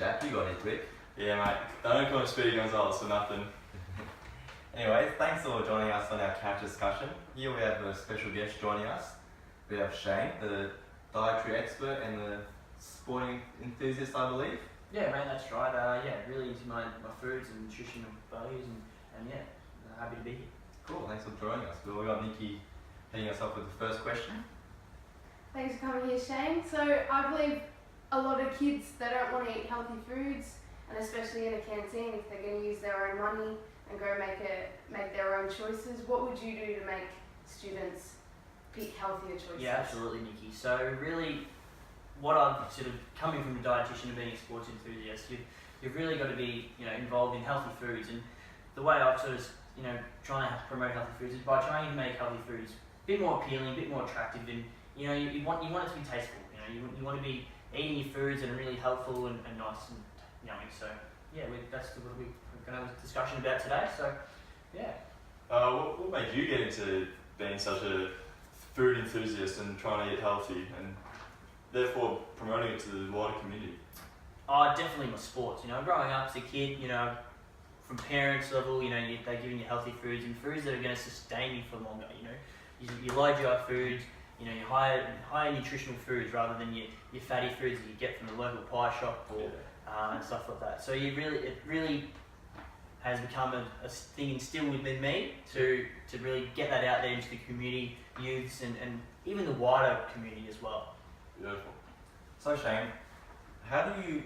chap. You got here quick. Yeah, mate. Don't call him Speedy Gonzalez for nothing. Anyways, thanks for joining us on our couch discussion. Here we have a special guest joining us. We have Shane, the dietary expert and the sporting enthusiast, I believe. Yeah, mate, that's right. Really into my foods and nutritional values, and happy to be here. Cool, thanks for joining us. Well, we got Nikki hitting us off with the first question. Thanks for coming here, Shane. So I believe a lot of kids, they don't want to eat healthy foods, and especially in a canteen, if they're going to use their own money and go make their own choices, what would you do to make students pick healthier choices? Yeah, absolutely, Nikki. So really, what I've sort of coming from a dietitian and being a sports enthusiast, you've really got to be involved in healthy foods, and the way I've sort of trying to promote healthy foods is by trying to make healthy foods a bit more appealing, a bit more attractive, and you want it to be tasteful. You want to be eating your foods that are really helpful and nice and yummy. So yeah, that's what we're going to have a discussion about today. So yeah. What made you get into being such a food enthusiast and trying to eat healthy and therefore promoting it to the wider community? Definitely my sports. Growing up as a kid, from parents level, they're giving you healthy foods and foods that are going to sustain you for longer. Your low GI foods, your higher nutritional foods rather than your fatty foods that you get from the local pie shop or and stuff like that. So it really has become a thing instilled within me to really get that out there into the community, youths and even the wider community as well. Beautiful. So Shane, how do you,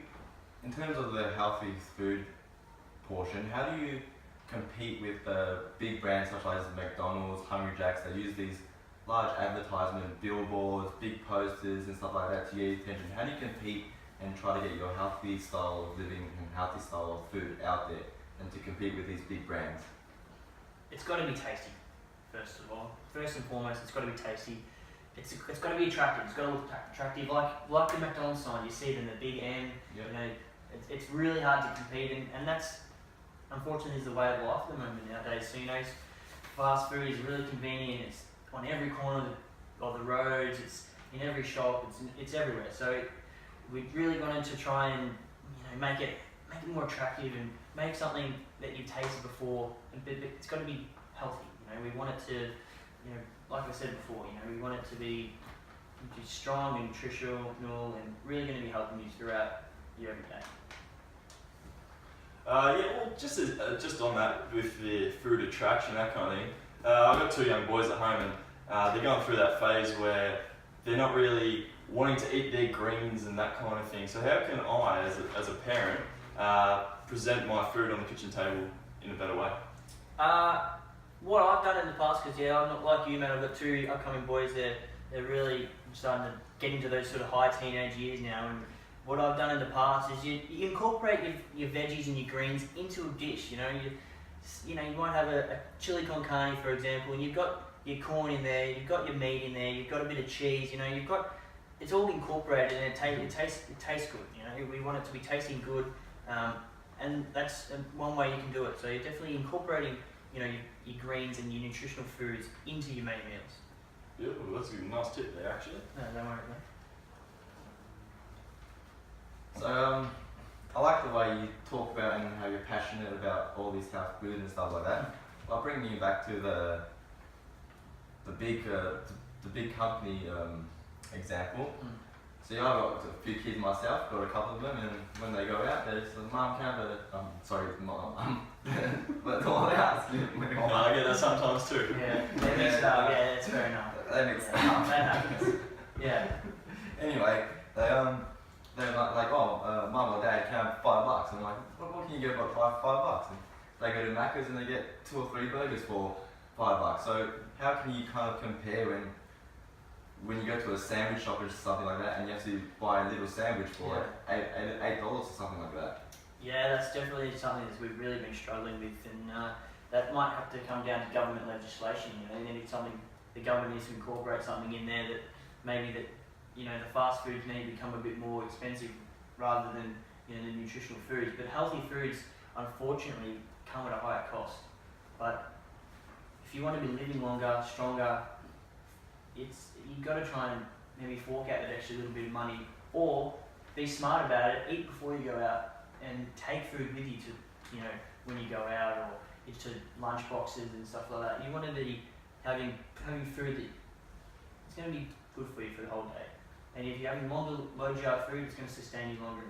in terms of the healthy food portion, how do you compete with big brands such as McDonald's, Hungry Jack's? They use these large advertisement billboards, big posters and stuff like that to get your attention. How do you compete and try to get your healthy style of living and healthy style of food out there and to compete with these big brands? It's got to be tasty, first of all. First and foremost, it's got to be tasty. It's got to be attractive. It's got to look attractive, like the McDonald's sign. You see it in the big M. Yep. It's really hard to compete in, and that's unfortunately is the way of life at the moment nowadays. So fast food is really convenient. It's on every corner of the roads. It's in every shop. It's everywhere. So we really wanted to try and make it more attractive and make something that you've tasted before. But it's got to be healthy. We want it to, like I said before, we want it to be strong and nutritional and really going to be helping you throughout your everyday. Just on that with the food attraction, that kind of thing. I've got two young boys at home and they're going through that phase where they're not really wanting to eat their greens and that kind of thing. So how can I, as a parent, present my food on the kitchen table in a better way? What I've done in the past, because I'm not like you, man. I've got two upcoming boys. They're really starting to get into those sort of high teenage years now. And what I've done in the past is you incorporate your veggies and your greens into a dish. You might have a chili con carne, for example, and you've got your corn in there, you've got your meat in there, you've got a bit of cheese. It's all incorporated and it tastes good. We want it to be tasting good, and that's one way you can do it. So you're definitely incorporating your greens and your nutritional foods into your main meals. Yeah, well, that's a nice tip there, actually. No, don't worry, mate. So I like the way you talk about and how you're passionate about all this health food and stuff like that. I'll bring you back to the big company example. So I've got a few kids myself, got a couple of them, and when they go out, there's the mum can't, mum, but all out. I get that sometimes too. Yeah, they mix it up. Yeah, that's fair enough. They mix it up. That happens. Yeah. Anyway, they're like, mum or dad, can I have $5? I'm like, what can you get for $5? And they go to Macca's and they get 2 or 3 burgers for $5. So how can you kind of compare when you go to a sandwich shop or something like that and you have to buy a little sandwich for $8 or something like that? Yeah, that's definitely something that we've really been struggling with, and that might have to come down to government legislation. They need the government needs to incorporate something in there that maybe the fast foods need to become a bit more expensive rather than the nutritional foods. But healthy foods, unfortunately, come at a higher cost. But if you want to be living longer, stronger, you've got to try and maybe fork out that extra little bit of money, or be smart about it. Eat before you go out, and take food with you to, when you go out, or into lunch boxes and stuff like that. You want to be having food that it's going to be good for you for the whole day. And if you're having longer low jar food, it's going to sustain you longer.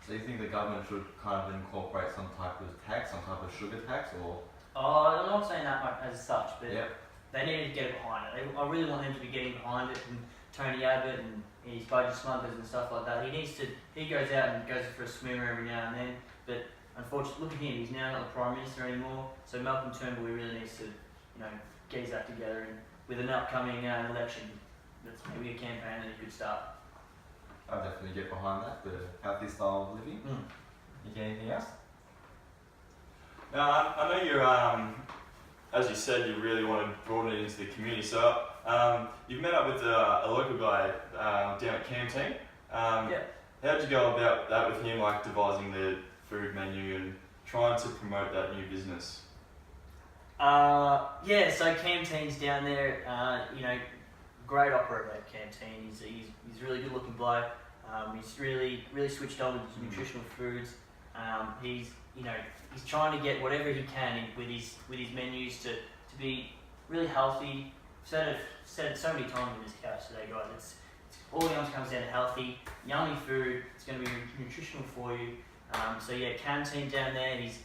So you think the government should kind of incorporate some type of tax, some type of sugar tax, or? Oh, I'm not saying that much as such, but Yep. they need to get it behind it. I really want them to be getting behind it, and Tony Abbott and his budget smugglers and stuff like that. He goes out and goes for a swimmer every now and then, but unfortunately, look at him, he's now not the Prime Minister anymore, so Malcolm Turnbull really needs to, get his act together, and with an upcoming election, that's maybe a campaign that he could start. I'll definitely get behind that, the healthy style of living. You get anything else? Now, I know you're, as you said, you really want to broaden it into the community. So you've met up with a local guy down at Canteen. Yeah. How did you go about that with him, like devising the food menu and trying to promote that new business? So Canteen's down there, great operator at Canteen. He's a really good looking bloke. He's really switched on with his nutritional foods. He's trying to get whatever he can with his menus to be really healthy. Said it so many times in this couch today, guys. It's all comes down to healthy, yummy food. It's going to be nutritional for you. Canteen down there. He's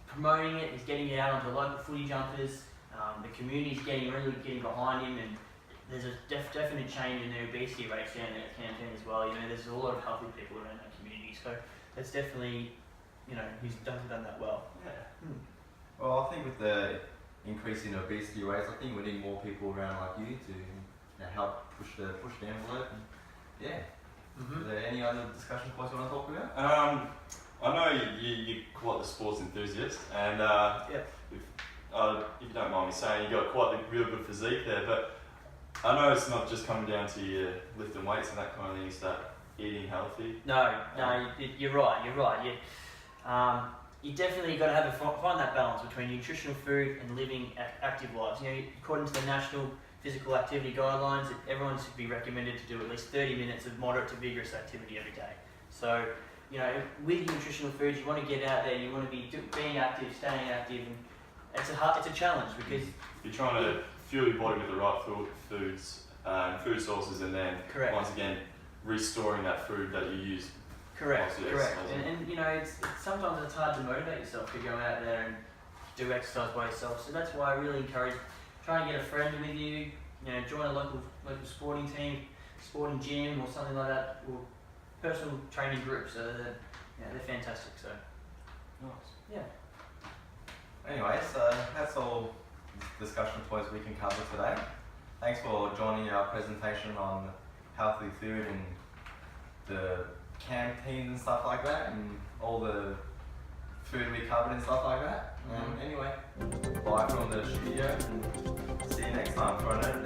promoting it. He's getting it out onto local footy jumpers. The community's getting behind him, and there's a definite change in the obesity rates down there at Canteen as well. There's a lot of healthy people around that community, so that's definitely, he's done that well. Yeah. Well, I think with the increase in obesity rates, I think we need more people around like you to help push the envelope. And, yeah. Mm-hmm. Is there any other discussion points you want to talk about? I know you're quite the sports enthusiast, and if you don't mind me saying, you've got quite the real good physique there, but I know it's not just coming down to your lifting weights and that kind of thing. You start eating healthy. No, you're right. You definitely got to find that balance between nutritional food and living active lives. According to the National Physical Activity Guidelines, everyone should be recommended to do at least 30 minutes of moderate to vigorous activity every day. So, with your nutritional foods, you want to get out there. You want to be being active, staying active, and it's a challenge because you're trying to fuel your body with the right foods, food sources, and then once again restoring that food that you use. Correct. And it's sometimes it's hard to motivate yourself to go out there and do exercise by yourself. So that's why I really encourage try and get a friend with you. Join a local sporting team, sporting gym, or something like that, or personal training group. So they're fantastic. So nice. Yeah. Anyway, so that's all discussion points we can cover today. Thanks for joining our presentation on healthy food and the canteens and stuff like that, and all the food we covered and stuff like that. Anyway, bye from the studio, and see you next time for another